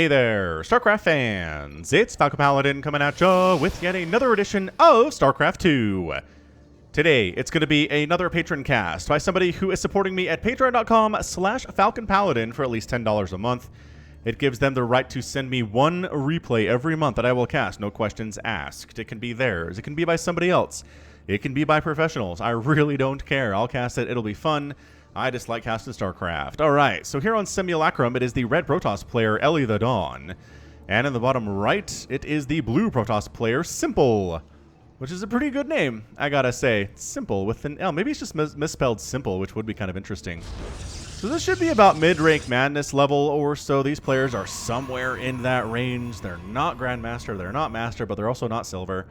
Hey there, StarCraft fans! It's Falcon Paladin coming at ya with yet another edition of StarCraft 2. Today, it's going to be another patron cast by somebody who is supporting me at patreon.com/FalconPaladin for at least $10 a month. It gives them the right to send me one replay every month that I will cast, no questions asked. It can be theirs, it can be by somebody else, it can be by professionals. I really don't care. I'll cast it, it'll be fun. I just like casting StarCraft. Alright, so here on Simulacrum, it is the red Protoss player, elithedon. And in the bottom right, it is the blue Protoss player, Simpel. Which is a pretty good name, I gotta say. Simple with an L. Maybe it's just misspelled simple, which would be kind of interesting. So this should be about mid-rank madness level or so. These players are somewhere in that range. They're not Grandmaster, they're not Master, but they're also not Silver.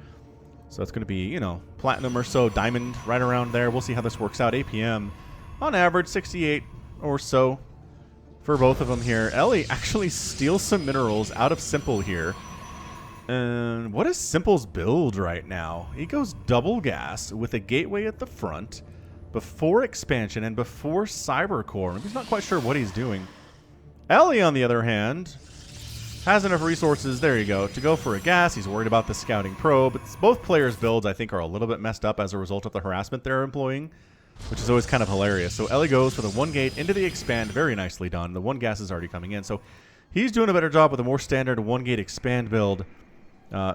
So it's going to be, you know, Platinum or so, Diamond, right around there. We'll see how this works out. APM. On average, 68 or so for both of them here. Ellie actually steals some minerals out of Simpel here. And what is Simpel's build right now? He goes double gas with a gateway at the front before expansion and before cybercore. He's not quite sure what he's doing. Ellie, on the other hand, has enough resources, there you go, to go for a gas. He's worried about the scouting probe. It's both players' builds, I think, are a little bit messed up as a result of the harassment they're employing, which is always kind of hilarious. So Ellie goes for the one gate into the expand. Very nicely done. The one gas is already coming in. So he's doing a better job with a more standard one gate expand build.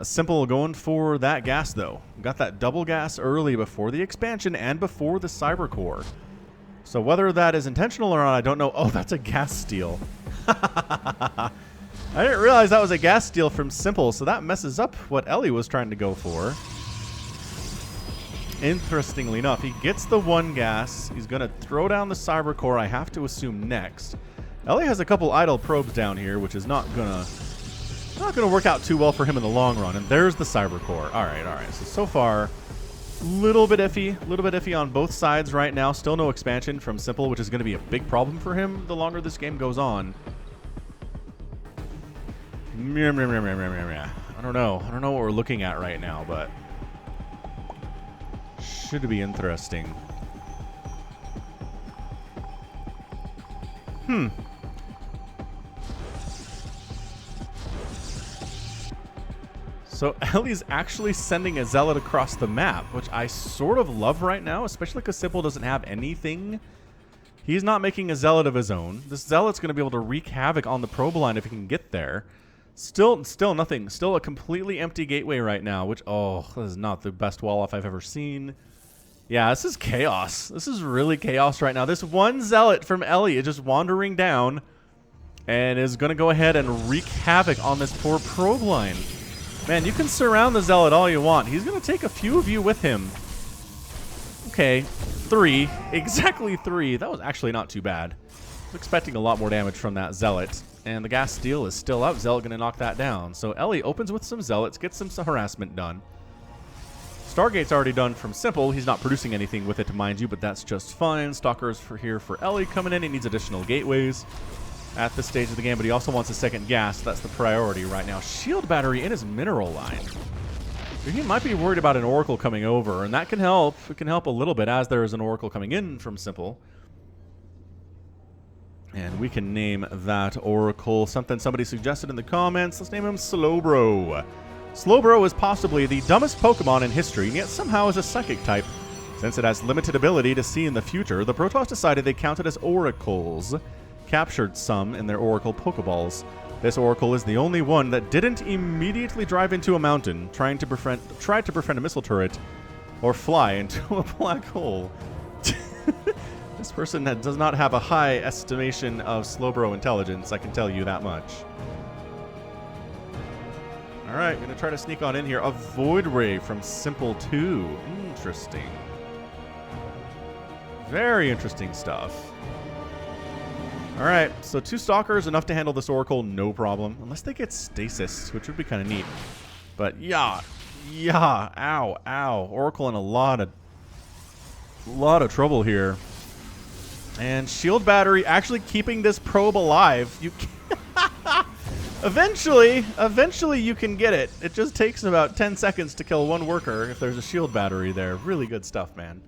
Simpel going for that gas, though. Got that double gas early before the expansion and before the cybercore. So whether that is intentional or not, I don't know. Oh, that's a gas steal. I didn't realize that was a gas steal from Simpel, so that messes up what Ellie was trying to go for. Interestingly enough, he gets the one gas. He's going to throw down the cybercore, I have to assume, next. Ellie has a couple idle probes down here, which is not gonna work out too well for him in the long run. And there's the cybercore. All right. So far, a little bit iffy on both sides right now. Still no expansion from Simpel, which is going to be a big problem for him the longer this game goes on. I don't know what we're looking at right now, but should be interesting. So Ellie's actually sending a zealot across the map, which I sort of love right now, especially because Simpel doesn't have anything. He's not making a zealot of his own. This zealot's going to be able to wreak havoc on the probe line if he can get there. Still nothing. Still a completely empty gateway right now, which, oh, this is not the best wall-off I've ever seen. Yeah, this is chaos. This is really chaos right now. This one zealot from Ellie is just wandering down and is going to go ahead and wreak havoc on this poor probe line. Man, you can surround the zealot all you want. He's going to take a few of you with him. Okay, 3. Exactly 3. That was actually not too bad. I was expecting a lot more damage from that zealot. And the gas steal is still up. Zealot going to knock that down. So Ellie opens with some zealots, gets some harassment done. Stargate's already done from Simpel. He's not producing anything with it, mind you, but that's just fine. Stalker's here for Ellie coming in. He needs additional gateways at this stage of the game, but he also wants a second gas. That's the priority right now. Shield battery in his mineral line. He might be worried about an oracle coming over, and that can help. It can help a little bit as there is an oracle coming in from Simpel. And we can name that oracle something somebody suggested in the comments. Let's name him Slowbro. Slowbro is possibly the dumbest Pokemon in history, and yet somehow is a psychic type. Since it has limited ability to see in the future, the Protoss decided they counted as oracles. Captured some in their oracle Pokeballs. This oracle is the only one that didn't immediately drive into a mountain, tried to befriend a missile turret, or fly into a black hole. This person does not have a high estimation of Slowbro intelligence, I can tell you that much. Alright, gonna try to sneak on in here. A Void Ray from Simpel 2. Interesting. Very interesting stuff. Alright, so 2 Stalkers, enough to handle this Oracle, no problem. Unless they get Stasis, which would be kind of neat. But yeah, ow. Oracle in a lot of trouble here. And shield battery actually keeping this probe alive. You Eventually you can get it. It just takes about 10 seconds to kill one worker if there's a shield battery there. Really good stuff, man.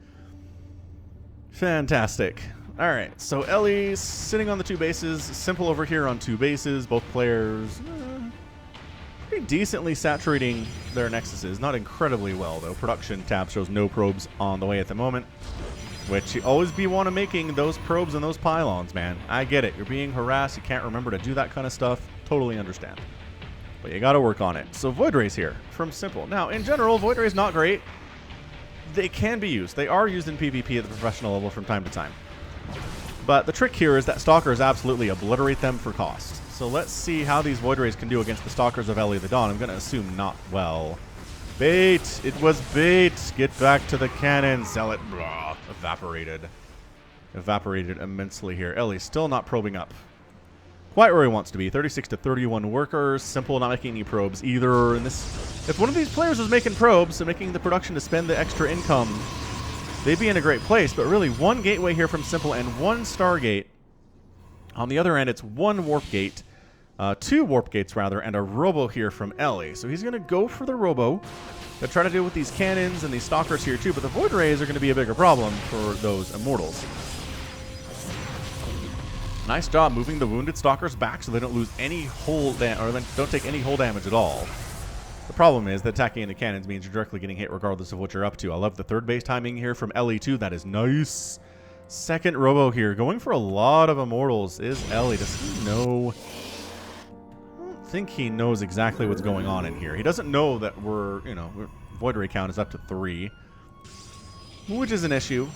Fantastic. All right, so Ellie's sitting on the 2 bases. Simpel over here on 2 bases. Both players pretty decently saturating their nexuses. Not incredibly well, though. Production tab shows no probes on the way at the moment, which you always be want to making those probes and those pylons, man. I get it. You're being harassed. You can't remember to do that kind of stuff. Totally understand. But you got to work on it. So Void Rays here from Simpel. Now, in general, Void Rays not great. They can be used. They are used in PvP at the professional level from time to time. But the trick here is that Stalkers absolutely obliterate them for cost. So let's see how these Void Rays can do against the Stalkers of elithedon. I'm going to assume not well. Bait! It was bait! Get back to the cannon! Sell it! Blah. Evaporated. Evaporated immensely here. Ellie still not probing up. Quite where he wants to be. 36 to 31 workers. Simpel not making any probes either. And this, if one of these players was making probes and making the production to spend the extra income, they'd be in a great place. But really, 1 gateway here from Simpel and 1 Stargate. On the other end, it's 1 warp gate. 2 warp gates, rather, and a robo here from Ellie. So he's going to go for the robo. They'll try to deal with these cannons and these stalkers here, too. But the Void Rays are going to be a bigger problem for those immortals. Nice job moving the wounded stalkers back so they don't lose any hull damage, or don't take any hull damage at all. The problem is that attacking in the cannons means you're directly getting hit regardless of what you're up to. I love the 3rd base timing here from Ellie, too. That is nice. 2nd robo here. Going for a lot of immortals is Ellie. Does he know? I don't think he knows exactly what's going on in here. He doesn't know that we're, Void Ray count is up to 3, which is an issue.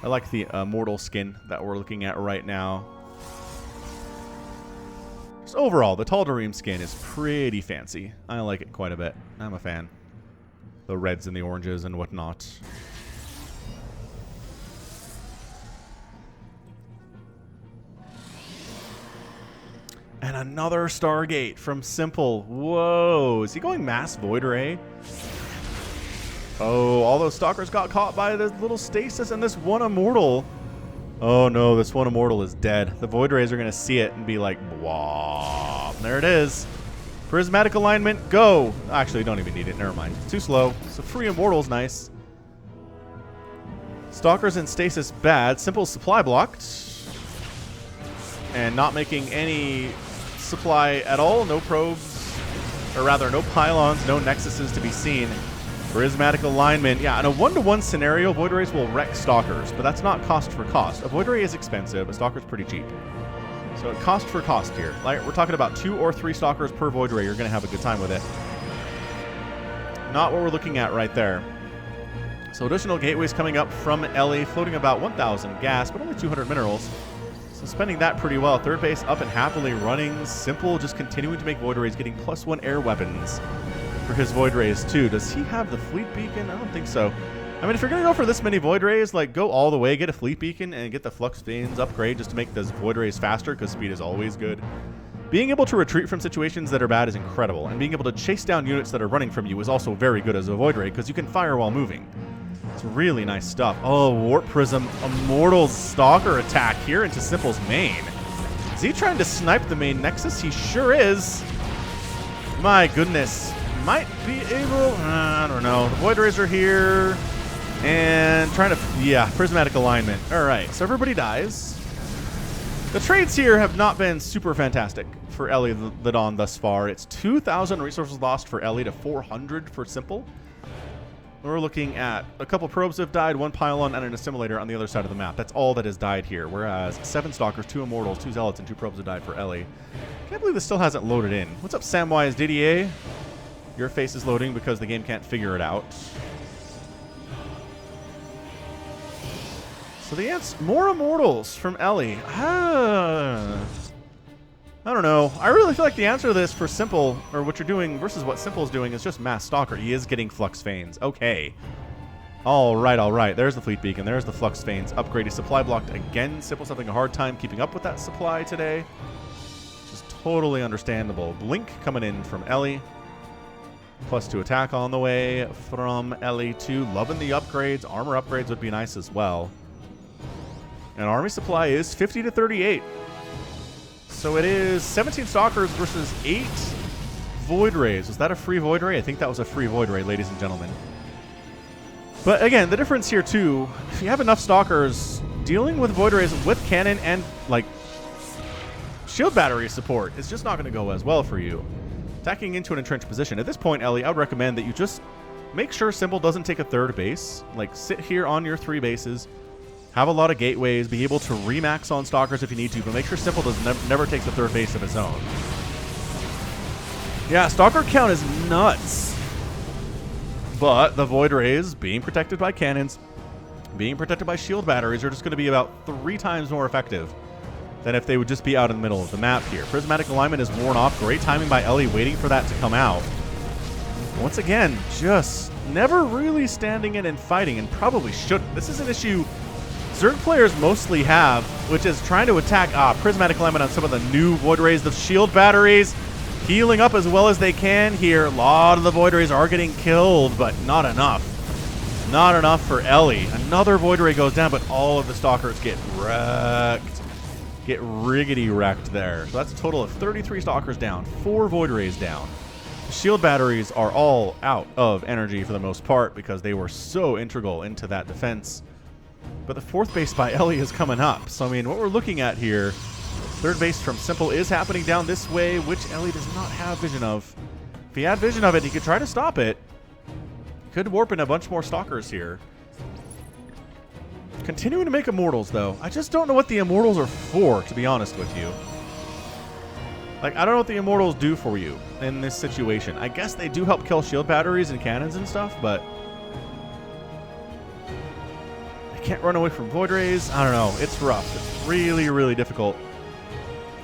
I like the mortal skin that we're looking at right now. Just overall, the Tal'Darim skin is pretty fancy. I like it quite a bit. I'm a fan. The reds and the oranges and whatnot. And another Stargate from Simpel. Whoa. Is he going mass Void Ray? Oh, all those stalkers got caught by this little stasis and this 1 immortal. Oh no, this 1 immortal is dead. The Void Rays are going to see it and be like, wow. There it is. Prismatic alignment, go. Actually, don't even need it. Never mind. Too slow. So free immortal's nice. Stalkers in stasis bad. Simpel supply blocked. And not making any supply at all. No probes. Or rather, no pylons, no nexuses to be seen. Prismatic alignment. Yeah, in a 1-to-1 scenario, Void Rays will wreck Stalkers, but that's not cost for cost. A Void Ray is expensive, a Stalker's pretty cheap. So it cost for cost here. Like, we're talking about 2 or 3 Stalkers per Void Ray. You're going to have a good time with it. Not what we're looking at right there. So additional gateways coming up from Ellie, floating about 1,000 gas, but only 200 minerals. So spending that pretty well. 3rd base up and happily running. Simpel just continuing to make Void Rays, getting +1 air weapons for his Void Rays too. Does he have the Fleet Beacon? I don't think so. I mean, if you're going to go for this many Void Rays, like, go all the way, get a Fleet Beacon, and get the Flux Veins upgrade just to make those Void Rays faster, because speed is always good. Being able to retreat from situations that are bad is incredible, and being able to chase down units that are running from you is also very good as a Void Ray, because you can fire while moving. It's really nice stuff. Oh, Warp Prism, Immortal Stalker attack here into Simpel's main. Is he trying to snipe the main Nexus? He sure is. My goodness. Might be able, I don't know. The Void Rays are here. And trying to, yeah, Prismatic alignment. All right, so everybody dies. The trades here have not been super fantastic for elithedon thus far. It's 2,000 resources lost for Ellie to 400 for Simpel. We're looking at a couple probes have died, 1 pylon, and an assimilator on the other side of the map. That's all that has died here, whereas 7 stalkers, 2 immortals, 2 zealots, and 2 probes have died for Ellie. Can't believe this still hasn't loaded in. What's up, Samwise Didier? Your face is loading because the game can't figure it out. So the answer, more immortals from Ellie. I don't know. I really feel like the answer to this for Simpel, or what you're doing versus what Simpel is doing, is just mass stalker. He is getting Flux Veins. Okay. All right, all right. There's the Fleet Beacon. There's the Flux Veins. Upgraded supply blocked again. Simpel's having a hard time keeping up with that supply today, which is totally understandable. Blink coming in from Ellie. +2 attack on the way from Ellie too. Loving the upgrades. Armor upgrades would be nice as well. And army supply is 50 to 38. So it is 17 stalkers versus 8 Void Rays. Was that a free Void Ray? I think that was a free Void Ray, ladies and gentlemen. But again, the difference here too, if you have enough stalkers, dealing with Void Rays with cannon and, like, shield battery support is just not going to go as well for you. Attacking into an entrenched position. At this point, Ellie, I would recommend that you just make sure Simpel doesn't take a third base. Like, sit here on your 3 bases, have a lot of gateways, be able to remax on Stalkers if you need to, but make sure Simpel does never takes the third base of his own. Yeah, Stalker count is nuts. But the Void Rays, being protected by cannons, being protected by shield batteries, are just going to be about 3 times more effective than if they would just be out in the middle of the map here. Prismatic alignment is worn off. Great timing by Ellie waiting for that to come out. Once again, just never really standing in and fighting, and probably shouldn't. This is an issue Zerg players mostly have, which is trying to attack Prismatic alignment on some of the new Void Rays. The shield batteries healing up as well as they can here. A lot of the Void Rays are getting killed, but not enough. Not enough for Ellie. Another Void Ray goes down, but all of the Stalkers get wrecked. Get riggedy wrecked there. So that's a total of 33 Stalkers down, 4 Void Rays down. The shield batteries are all out of energy for the most part because they were so integral into that defense. But the 4th base by Ellie is coming up. So, I mean, what we're looking at here, 3rd base from Simpel is happening down this way, which Ellie does not have vision of. If he had vision of it, he could try to stop it. Could warp in a bunch more Stalkers here. Continuing to make Immortals, though. I just don't know what the Immortals are for, to be honest with you. Like, I don't know what the Immortals do for you in this situation. I guess they do help kill shield batteries and cannons and stuff, but they can't run away from Void Rays. I don't know. It's rough. It's really, really difficult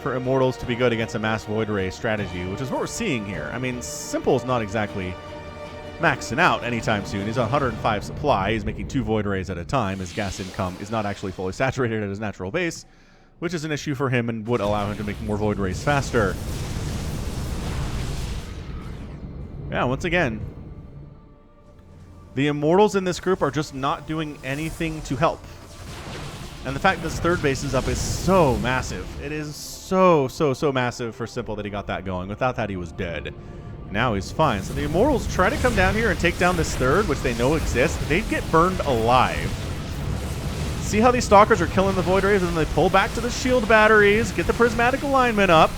for Immortals to be good against a mass Void Ray strategy, which is what we're seeing here. I mean, Simpel's not exactly maxing out anytime soon. He's on 105 supply. He's making 2 Void Rays at a time. His gas income is not actually fully saturated at his natural base, which is an issue for him and would allow him to make more Void Rays faster. Yeah, once again, the Immortals in this group are just not doing anything to help. And the fact this 3rd base is up is so massive. It is so massive for Simpel that he got that going. Without that, he was dead. Now he's fine. So the Immortals try to come down here and take down this 3rd, which they know exists. They get burned alive. See how these Stalkers are killing the Void Rays, and then they pull back to the shield batteries, get the prismatic alignment up,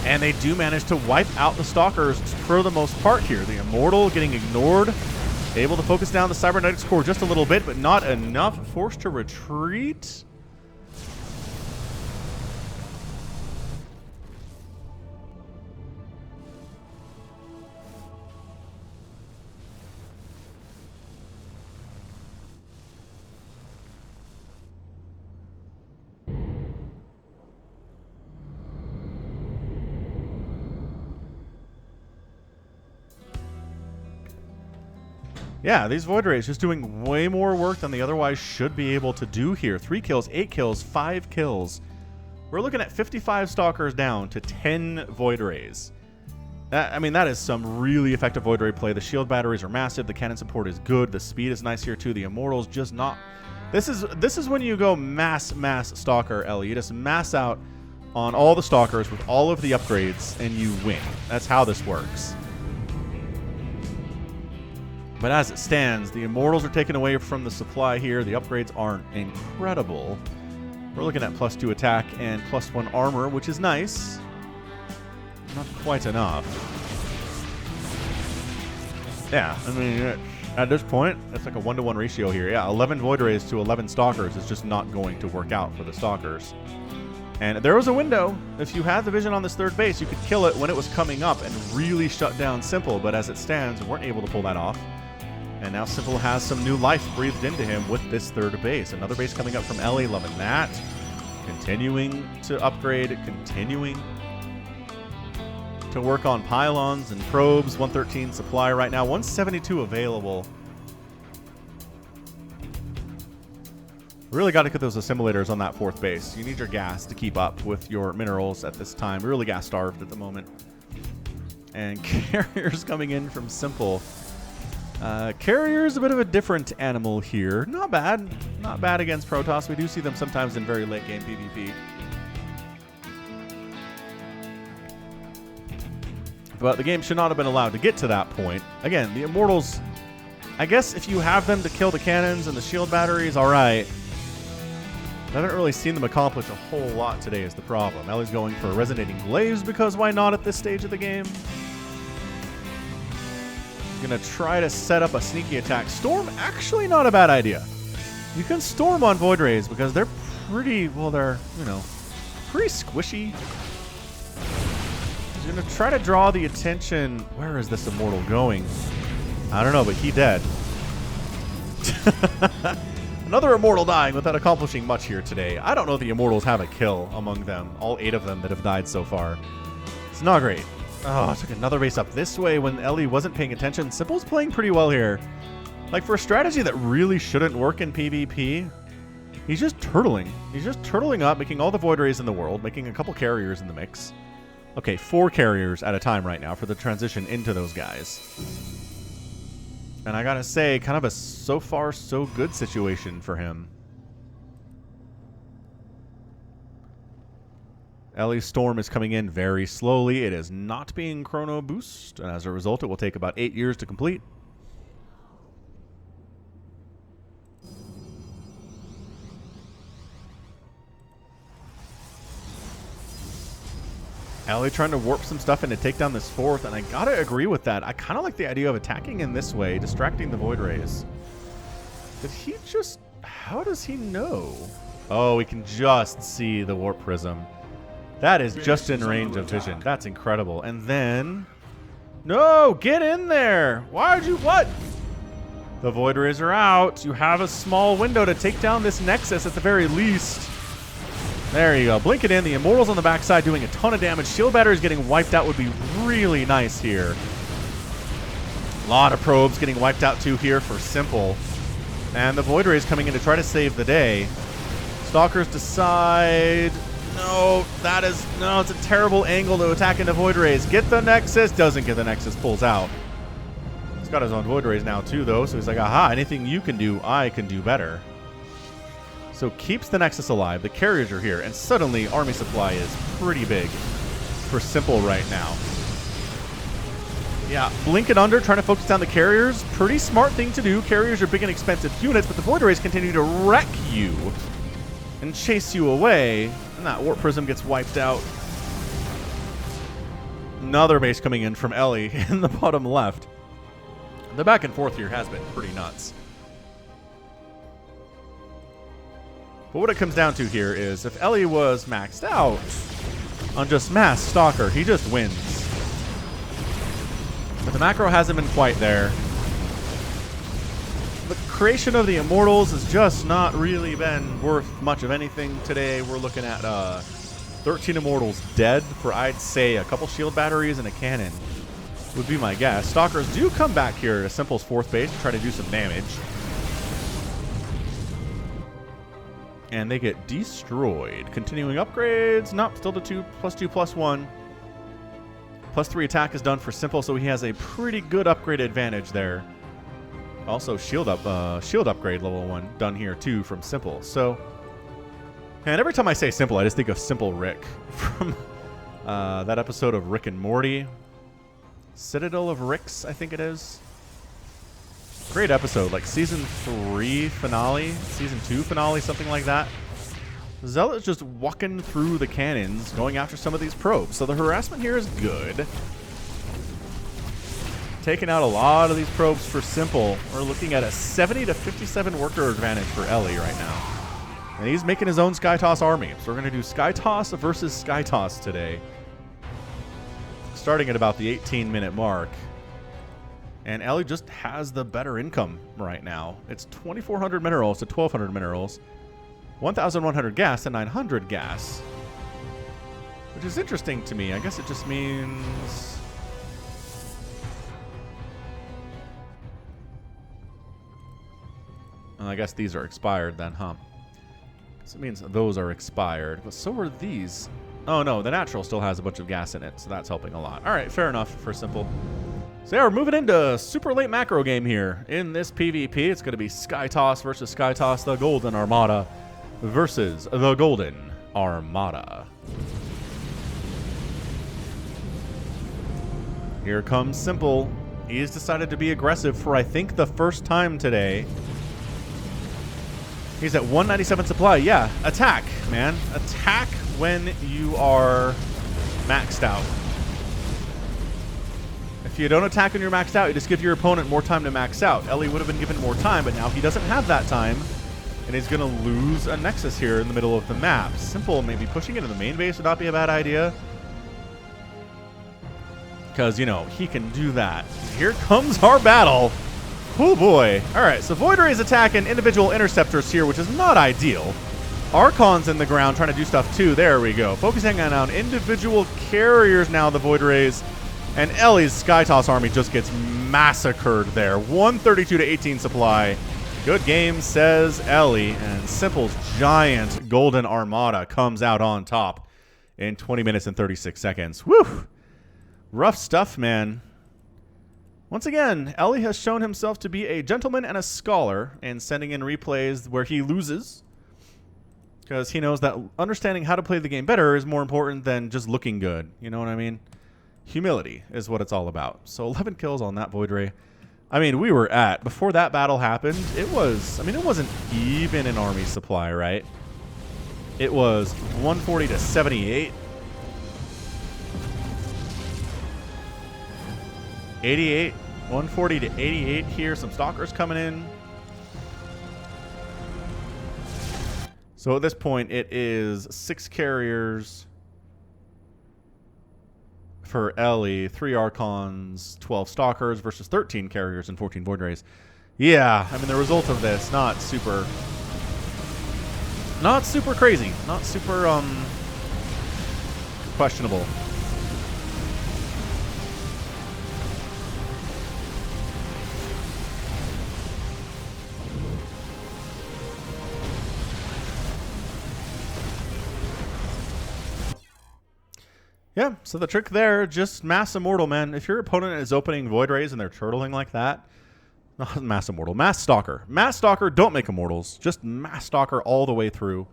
and they do manage to wipe out the Stalkers for the most part here. The Immortal getting ignored, able to focus down the Cybernetics core just a little bit, but not enough. Forced to retreat. Yeah, these Void Rays just doing way more work than they otherwise should be able to do here. 3 kills, 8 kills, 5 kills. We're looking at 55 Stalkers down to 10 Void Rays. I mean, that is some really effective Void Ray play. The shield batteries are massive. The cannon support is good. The speed is nice here, too. The Immortals just not... This is when you go mass Stalker, Ellie. You just mass out on all the Stalkers with all of the upgrades, and you win. That's how this works. But as it stands, the Immortals are taken away from the supply here. The upgrades aren't incredible. We're looking at +2 attack and +1 armor, which is nice. Not quite enough. Yeah, I mean, at this point, it's like a 1-to-1 ratio here. Yeah, 11 Void Rays to 11 Stalkers is just not going to work out for the Stalkers. And there was a window. If you had the vision on this 3rd base, you could kill it when it was coming up and really shut down Simpel. But as it stands, we weren't able to pull that off. And now Simpel has some new life breathed into him with this 3rd base. Another base coming up from Ellie, loving that. Continuing to upgrade, continuing to work on pylons and probes. 113 supply right now, 172 available. Really got to get those assimilators on that 4th base. You need your gas to keep up with your minerals at this time. We're really gas starved at the moment. And carriers coming in from Simpel. Carrier's a bit of a different animal here. Not bad. Not bad against Protoss. We do see them sometimes in very late game PvP. But the game should not have been allowed to get to that point. Again, the Immortals I guess if you have them to kill the cannons and the shield batteries, all right. I haven't really seen them accomplish a whole lot today is the problem. Ellie's going for a Resonating Blaze because why not at this stage of the game? Gonna try to set up a sneaky attack. Storm, actually not a bad idea. You can Storm on Void Rays because they're pretty, well, they're, you know, pretty squishy. He's gonna try to draw the attention. Where is this Immortal going? I don't know, but he dead. Another Immortal dying without accomplishing much here today. I don't know if the Immortals have a kill among them, all 8 of them that have died so far. It's not great. Oh, I took another base up this way when Ellie wasn't paying attention. Simpel's playing pretty well here. Like, for a strategy that really shouldn't work in PvP, he's just turtling. He's just turtling up, making all the Void Rays in the world, making a couple carriers in the mix. Okay, 4 carriers at a time right now for the transition into those guys. And I gotta say, kind of a so far so good situation for him. Ellie's Storm is coming in very slowly. It is not being chrono boost, and as a result, it will take about 8 years to complete. Ellie trying to warp some stuff in to take down this 4th, and I gotta agree with that. I kind of like the idea of attacking in this way, distracting the Void Rays. Did he just... How does he know? Oh, we can just see the Warp Prism. That is just in range of vision. That's incredible. And then... No! Get in there! Why'd you... What? The Void Rays are out. You have a small window to take down this Nexus at the very least. There you go. Blink it in. The Immortals on the backside doing a ton of damage. Shield batteries getting wiped out would be really nice here. A lot of probes getting wiped out too here for Simpel. And the Void Rays coming in to try to save the day. Stalkers decide... No, that is... No, it's a terrible angle to attack into Void Rays. Get the Nexus. Doesn't get the Nexus. Pulls out. He's got his own Void Rays now too, though. So he's like, aha, anything you can do, I can do better. So keeps the Nexus alive. The carriers are here. And suddenly, army supply is pretty big for Simpel right now. Yeah, blink it under, trying to focus down the carriers. Pretty smart thing to do. Carriers are big and expensive units, but the Void Rays continue to wreck you and chase you away. And that Warp Prism gets wiped out. Another base coming in from Ellie in the bottom left. The back and forth here has been pretty nuts. But what it comes down to here is if Ellie was maxed out on just Mass Stalker, he just wins. But the macro hasn't been quite there. The creation of the Immortals has just not really been worth much of anything today. We're looking at 13 Immortals dead for, I'd say, a couple shield batteries and a cannon would be my guess. Stalkers do come back here to Simpel's 4th base to try to do some damage. And they get destroyed. Continuing upgrades. Nope, still the 2 + 2 + 1. +3 attack is done for Simpel, so he has a pretty good upgrade advantage there. Also, shield upgrade level 1 done here too from Simpel. So, and every time I say Simpel, I just think of Simple Rick from that episode of Rick and Morty. Citadel of Ricks, I think it is. Great episode, like season 3 finale, season 2 finale, something like that. Zealot's just walking through the cannons, going after some of these probes. So the harassment here is good. Taking out a lot of these probes for Simpel. We're looking at a 70 to 57 worker advantage for Ellie right now. And he's making his own Skytoss army. So we're going to do Skytoss versus Skytoss today. Starting at about the 18-minute mark. And Ellie just has the better income right now. It's 2,400 minerals to 1,200 minerals. 1,100 gas to 900 gas. Which is interesting to me. I guess it just means... Well, I guess these are expired then, huh? So it means those are expired. But so are these. Oh, no. The natural still has a bunch of gas in it. So that's helping a lot. All right. Fair enough for Simpel. So yeah, we're moving into super late macro game here. In this PvP, it's going to be Skytoss versus Skytoss, the Golden Armada versus the Golden Armada. Here comes Simpel. He's decided to be aggressive for, I think, the first time today. He's at 197 supply. Yeah, attack, man. Attack when you are maxed out. If you don't attack when you're maxed out, you just give your opponent more time to max out. Ellie would have been given more time, but now he doesn't have that time, and he's going to lose a Nexus here in the middle of the map. Simpel, maybe pushing it in the main base would not be a bad idea. Because, you know, he can do that. Here comes our battle. Oh boy. Alright, so Void Ray is attacking individual interceptors here, which is not ideal. Archon's in the ground trying to do stuff too. There we go. Focusing on individual carriers now, the Void Rays. And Ellie's Skytoss army just gets massacred there. 132 to 18 supply. Good game, says Ellie. And Simpel's giant golden armada comes out on top in 20 minutes and 36 seconds. Woo! Rough stuff, man. Once again, Ellie has shown himself to be a gentleman and a scholar in sending in replays where he loses, because he knows that understanding how to play the game better is more important than just looking good. You know what I mean? Humility is what it's all about. So 11 kills on that Void Ray. I mean, we were at, before that battle happened, it was, I mean, it wasn't even an army supply, right? It was 140 to 78. 88, 140 to 88 here. Some stalkers coming in. So at this point, it is 6 carriers for Ellie, 3 Archons, 12 stalkers versus 13 carriers and 14 Void Rays. Yeah, I mean, the result of this, not super crazy, not super questionable. Yeah, so the trick there, just Mass Immortal, man. If your opponent is opening Void Rays and they're turtling like that, not Mass Immortal, Mass Stalker. Mass Stalker, don't make Immortals. Just Mass Stalker all the way through.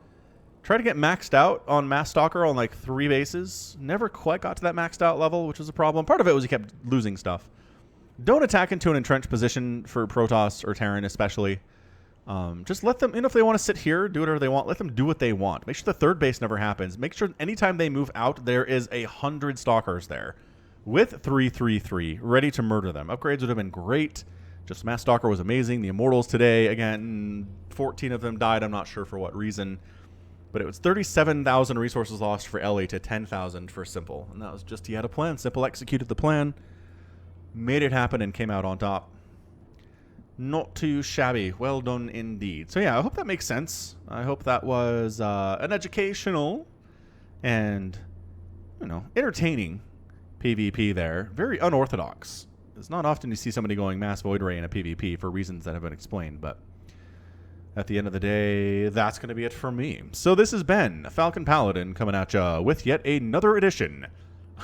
Try to get maxed out on Mass Stalker on like 3 bases. Never quite got to that maxed out level, which was a problem. Part of it was he kept losing stuff. Don't attack into an entrenched position for Protoss or Terran especially. Just let them, if they want to sit here, do whatever they want, let them do what they want. Make sure the third base never happens. Make sure anytime they move out, there is 100 stalkers there with 333 ready to murder them. Upgrades would have been great. Just Mass Stalker was amazing. The Immortals today, again, 14 of them died. I'm not sure for what reason, but it was 37,000 resources lost for Ellie to 10,000 for Simpel. And that was just, he had a plan. Simpel executed the plan, made it happen, and came out on top. Not too shabby. Well done indeed. So yeah, I hope that makes sense. I hope that was an educational and, you know, entertaining PvP there. Very unorthodox. It's not often you see somebody going Mass Void Ray in a PvP for reasons that have been explained, but at the end of the day, that's going to be it for me. So this has been Falcon Paladin coming at ya with yet another edition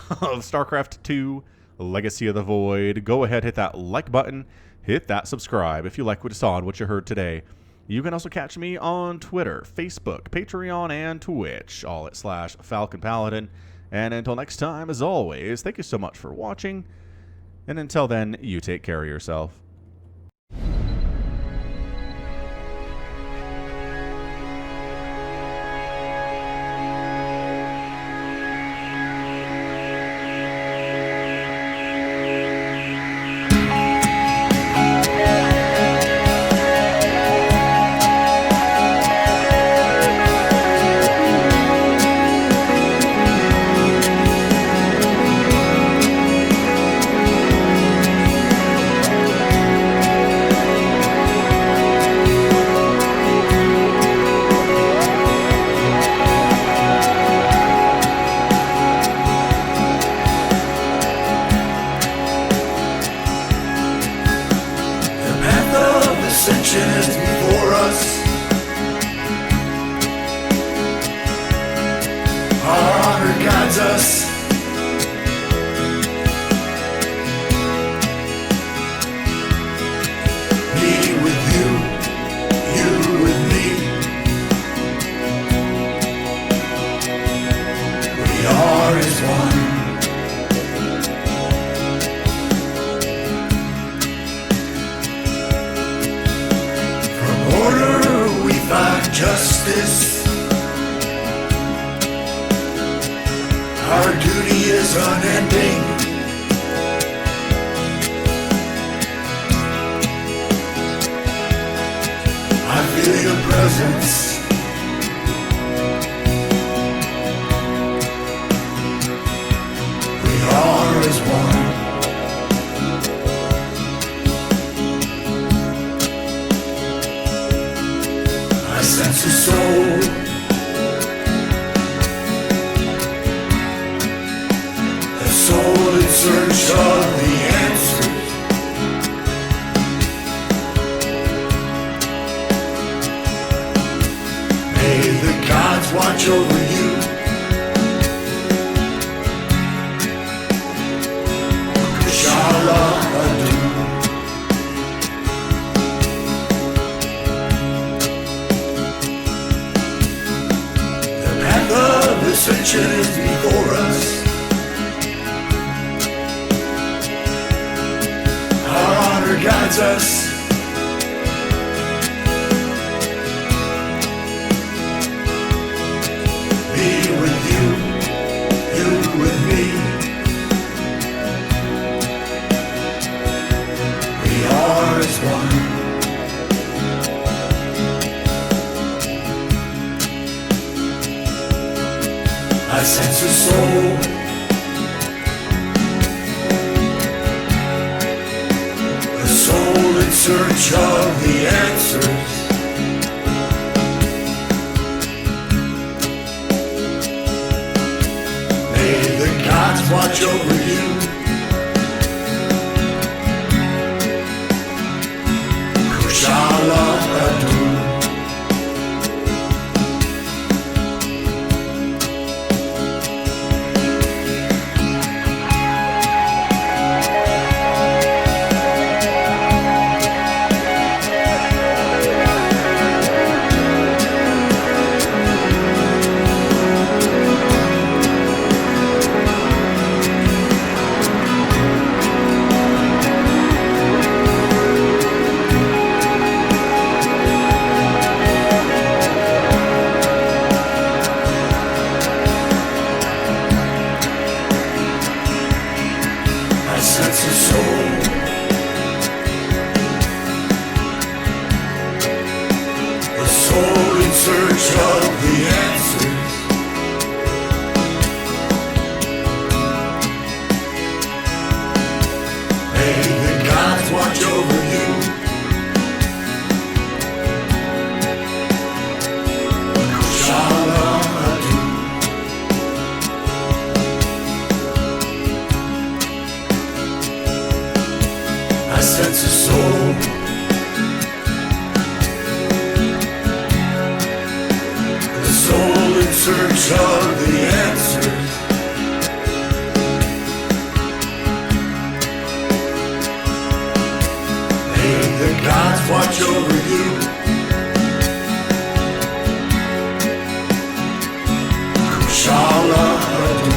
of StarCraft 2 Legacy of the Void. Go ahead, hit that like button. Hit that subscribe if you like what you saw and what you heard today. You can also catch me on Twitter, Facebook, Patreon, and Twitch, all at /Falcon Paladin. And until next time, as always, thank you so much for watching. And until then, you take care of yourself. Before us, our honor guides us. Me with you, you with me. We are as one. justice. Our duty is unending. I feel your presence. We are as one. I sense a soul. A soul in search of the answers. May the gods watch over you. Kushala Adu. The path of ascension is before us. Our honor guides us. Me with you, you with me. We are as one. I sense a soul. A soul in search of the answers. May the gods watch over you. Kushala Adu. I sense a soul. A soul in search of the answers. May the gods watch over you. Kushala Adu. I sense a soul. A soul in search of the answers. May the gods watch over you. Kushala Adu.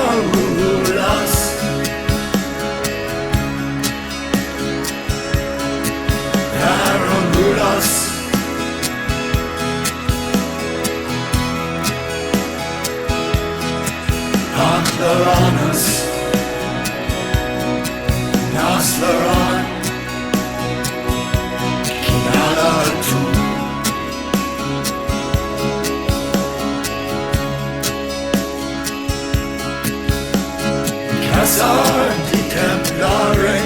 Kalarulas. Karamulas. Antaranas. Naslaran. Kinalatu. Casar di Templare.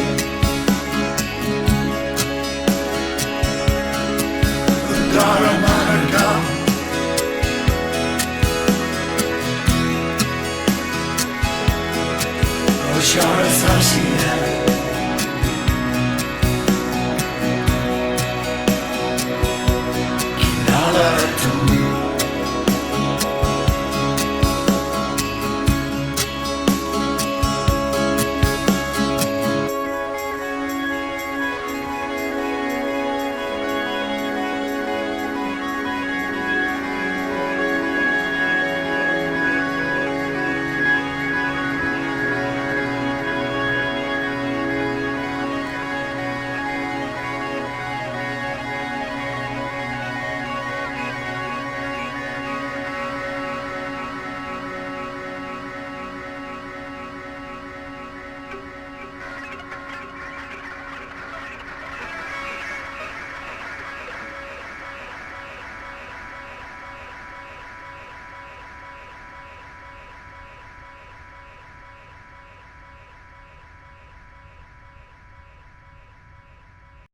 Daramanaka. Oshara Sashina.